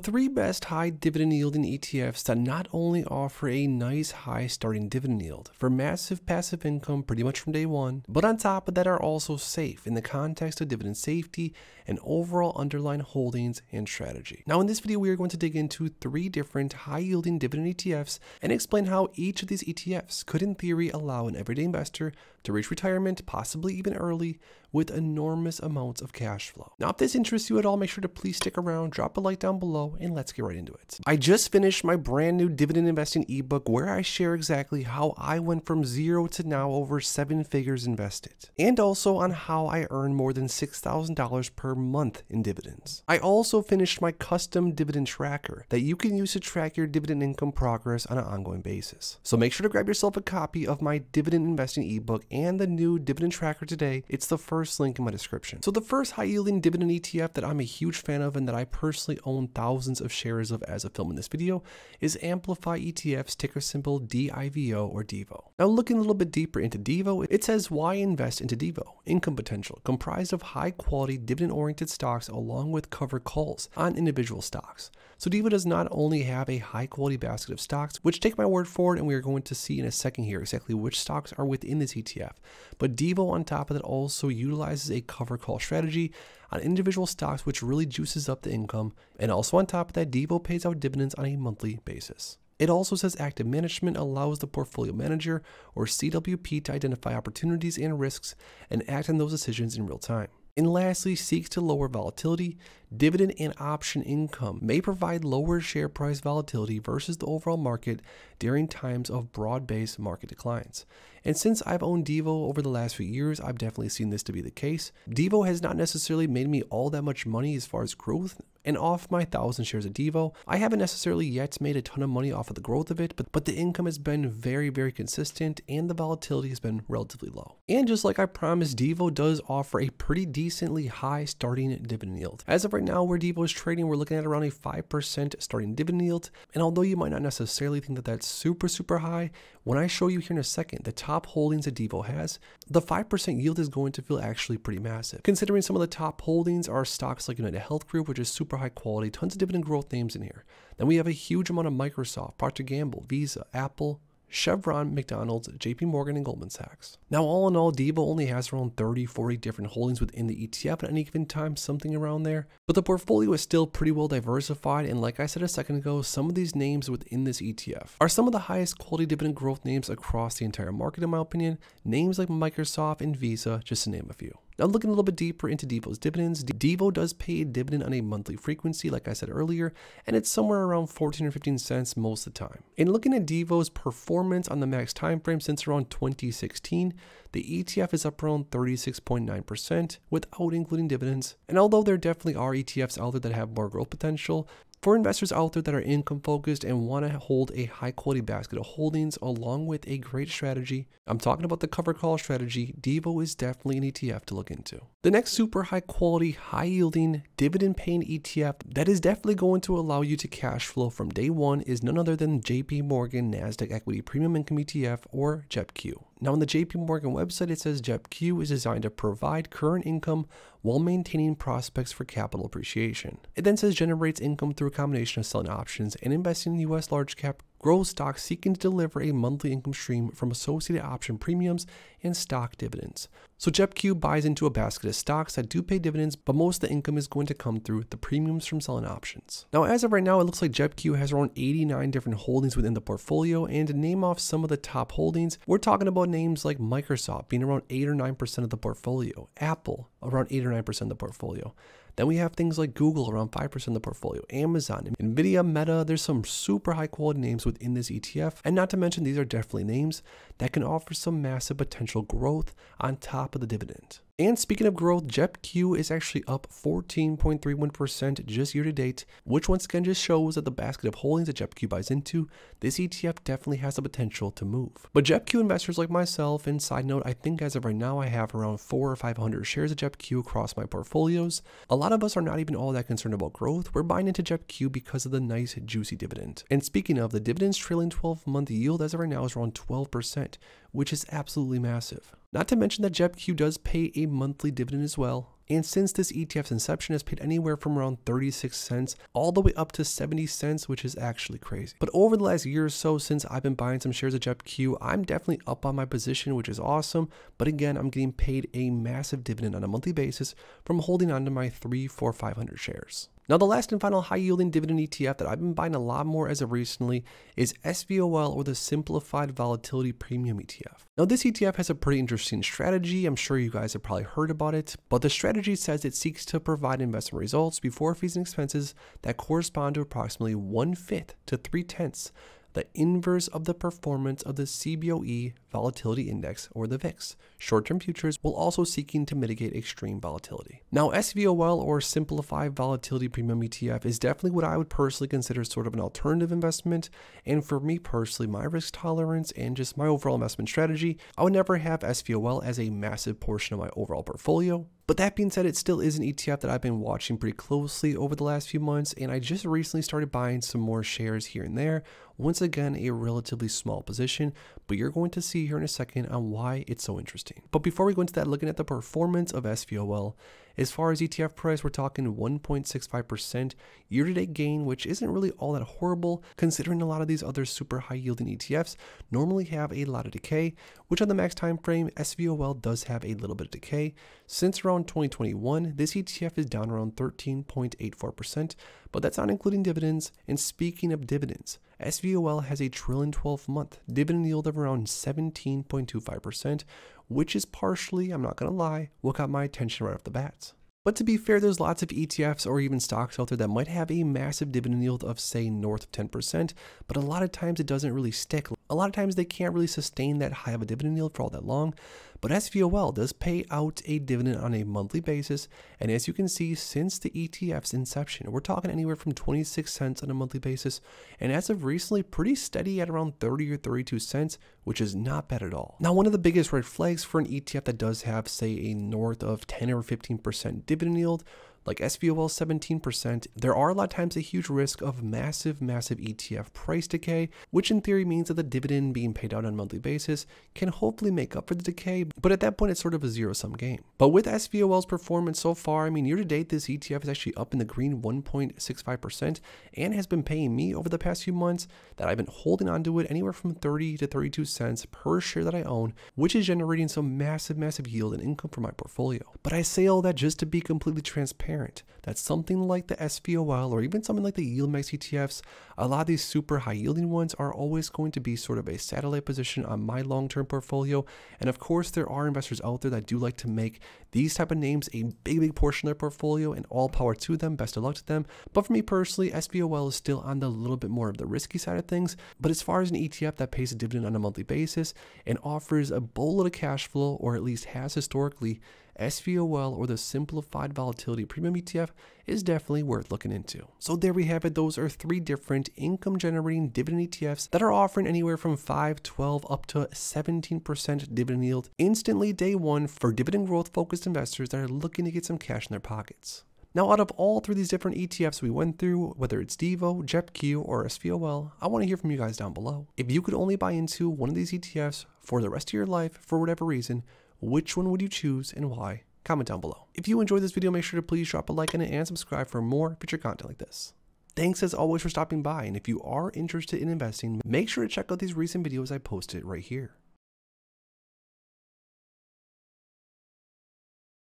3 best high dividend yielding ETFs that not only offer a nice high starting dividend yield for massive passive income pretty much from day one, but on top of that are also safe in the context of dividend safety and overall underlying holdings and strategy. Now in this video, we are going to dig into 3 different high yielding dividend ETFs and explain how each of these ETFs could in theory allow an everyday investor to reach retirement, possibly even early, with enormous amounts of cash flow. Now, if this interests you at all, make sure to please stick around, drop a like down below, and let's get right into it. I just finished my brand new dividend investing ebook where I share exactly how I went from 0 to now over 7 figures invested, and also on how I earned more than $6,000 per month in dividends. I also finished my custom dividend tracker that you can use to track your dividend income progress on an ongoing basis. So make sure to grab yourself a copy of my dividend investing ebook and the new dividend tracker today. It's the first link in my description. So the first high yielding dividend ETF that I'm a huge fan of and that I personally own thousands of shares of as of filming this video is SPYI ETF's ticker symbol DIVO or DIVO. Now looking a little bit deeper into DIVO, it says why invest into DIVO? Income potential comprised of high quality dividend oriented stocks along with covered calls on individual stocks. So DIVO does not only have a high quality basket of stocks, which take my word for it, and we are going to see in a second here exactly which stocks are within this ETF, but DIVO on top of that also utilizes a cover call strategy on individual stocks, which really juices up the income, and also on top of that, DIVO pays out dividends on a monthly basis. It also says active management allows the portfolio manager or CWP to identify opportunities and risks and act on those decisions in real time. And lastly, seeks to lower volatility. Dividend and option income may provide lower share price volatility versus the overall market during times of broad-based market declines. And since I've owned DIVO over the last few years, I've definitely seen this to be the case. DIVO has not necessarily made me all that much money as far as growth, and off my 1,000 shares of DIVO, I haven't necessarily yet made a ton of money off of the growth of it, but the income has been very, very consistent and the volatility has been relatively low. And just like I promised, DIVO does offer a pretty decently high starting dividend yield. As of right now, where DIVO is trading, we're looking at around a 5% starting dividend yield. And although you might not necessarily think that that's super high, when I show you here in a second the top holdings that DIVO has, the 5% yield is going to feel actually pretty massive. Considering some of the top holdings are stocks like United Health Group, which is super high quality, tons of dividend growth names in here. Then we have a huge amount of Microsoft, Procter & Gamble, Visa, Apple, Chevron, McDonald's, JP Morgan, and Goldman Sachs. Now, all in all, DIVO only has around 30-40 different holdings within the ETF at any given time, something around there. But the portfolio is still pretty well diversified, and like I said a second ago, some of these names within this ETF are some of the highest quality dividend growth names across the entire market, in my opinion. Names like Microsoft and Visa, just to name a few. Now looking a little bit deeper into DIVO's dividends, DIVO does pay a dividend on a monthly frequency, like I said earlier, and it's somewhere around 14 or 15 cents most of the time. And looking at DIVO's performance on the max time frame since around 2016, the ETF is up around 36.9% without including dividends. And although there definitely are ETFs out there that have more growth potential, for investors out there that are income focused and want to hold a high quality basket of holdings along with a great strategy, I'm talking about the cover call strategy, DIVO is definitely an ETF to look into. The next super high quality, high yielding, dividend paying ETF that is definitely going to allow you to cash flow from day one is none other than JP Morgan Nasdaq Equity Premium Income ETF or JEPQ. Now on the JP Morgan website, it says JEPQ is designed to provide current income while maintaining prospects for capital appreciation. It then says generates income through a combination of selling options and investing in US large cap growth stocks seeking to deliver a monthly income stream from associated option premiums and stock dividends. So JEPQ buys into a basket of stocks that do pay dividends, but most of the income is going to come through the premiums from selling options. Now, as of right now, it looks like JEPQ has around 89 different holdings within the portfolio, and to name off some of the top holdings, we're talking about names like Microsoft being around 8 or 9% of the portfolio, Apple around 8 or 9% of the portfolio. Then we have things like Google around 5% of the portfolio, Amazon, Nvidia, Meta. There's some super high quality names within this ETF. And not to mention, these are definitely names that can offer some massive potential growth on top of the dividend. And speaking of growth, JEPQ is actually up 14.31% just year to date, which once again just shows that the basket of holdings that JEPQ buys into, this ETF definitely has the potential to move. But JEPQ investors like myself, and side note, I think as of right now, I have around 400 or 500 shares of JEPQ across my portfolios. A lot of us are not even all that concerned about growth. We're buying into JEPQ because of the nice juicy dividend. And speaking of, the dividend's trailing 12-month yield as of right now is around 12%, which is absolutely massive. Not to mention that JEPQ does pay a monthly dividend as well. And since this ETF's inception has paid anywhere from around 36 cents all the way up to 70 cents, which is actually crazy. But over the last year or so, since I've been buying some shares of JEPQ, I'm definitely up on my position, which is awesome. But again, I'm getting paid a massive dividend on a monthly basis from holding on to my 3, 4, 500 shares. Now, the last and final high-yielding dividend ETF that I've been buying a lot more as of recently is SVOL, or the Simplified Volatility Premium ETF. Now, this ETF has a pretty interesting strategy. I'm sure you guys have probably heard about it, but the strategy says it seeks to provide investment results before fees and expenses that correspond to approximately 1/5 to 3/10 the inverse of the performance of the CBOE Volatility Index, or the VIX. Short-term futures, while also seeking to mitigate extreme volatility. Now, SVOL, or Simplified Volatility Premium ETF, is definitely what I would personally consider sort of an alternative investment. And for me personally, my risk tolerance and just my overall investment strategy, I would never have SVOL as a massive portion of my overall portfolio. But that being said, it still is an ETF that I've been watching pretty closely over the last few months, and I just recently started buying some more shares here and there. Once again, a relatively small position, but you're going to see here in a second on why it's so interesting. But before we go into that, looking at the performance of SVOL, as far as ETF price, we're talking 1.65% year-to-date gain, which isn't really all that horrible, considering a lot of these other super high-yielding ETFs normally have a lot of decay, which on the max time frame, SVOL does have a little bit of decay. Since around 2021, this ETF is down around 13.84%, but that's not including dividends. And speaking of dividends, SVOL has a trailing 12-month dividend yield of around 17.25%, which is partially, I'm not going to lie, what got my attention right off the bat. But to be fair, there's lots of ETFs or even stocks out there that might have a massive dividend yield of, say, north of 10%, but a lot of times it doesn't really stick. A lot of times they can't really sustain that high of a dividend yield for all that long. But SVOL does pay out a dividend on a monthly basis, and as you can see, since the ETF's inception, we're talking anywhere from 26 cents on a monthly basis, and as of recently, pretty steady at around 30 or 32 cents, which is not bad at all. Now, one of the biggest red flags for an ETF that does have, say, a north of 10 or 15% dividend yield, like SVOL 17%, there are a lot of times a huge risk of massive ETF price decay, which in theory means that the dividend being paid out on a monthly basis can hopefully make up for the decay, but at that point it's sort of a zero-sum game. But with SVOL's performance so far, I mean, year to date, this ETF is actually up in the green 1.65% and has been paying me over the past few months that I've been holding onto it anywhere from 30 to 32 cents per share that I own, which is generating some massive yield and income for my portfolio. But I say all that just to be completely transparent. That something like the SVOL or even something like the yield max ETFs, a lot of these super high yielding ones are always going to be sort of a satellite position on my long-term portfolio. And of course, there are investors out there that do like to make these type of names a big portion of their portfolio, and all power to them, best of luck to them. But for me personally, SVOL is still on the little bit more of the risky side of things. But as far as an ETF that pays a dividend on a monthly basis and offers a boatload of cash flow, or at least has historically, SVOL, or the Simplified Volatility Premium ETF, is definitely worth looking into. So there we have it. Those are 3 different income generating dividend ETFs that are offering anywhere from 5, 12 up to 17% dividend yield instantly day one for dividend growth focused investors that are looking to get some cash in their pockets. Now, out of all 3 of these different ETFs we went through, whether it's DEVO, JEPQ, or SVOL, I want to hear from you guys down below. If you could only buy into one of these ETFs for the rest of your life, for whatever reason, which one would you choose and why? Comment down below. If you enjoyed this video, make sure to please drop a like on it and subscribe for more future content like this. Thanks as always for stopping by, and if you are interested in investing, make sure to check out these recent videos I posted right here.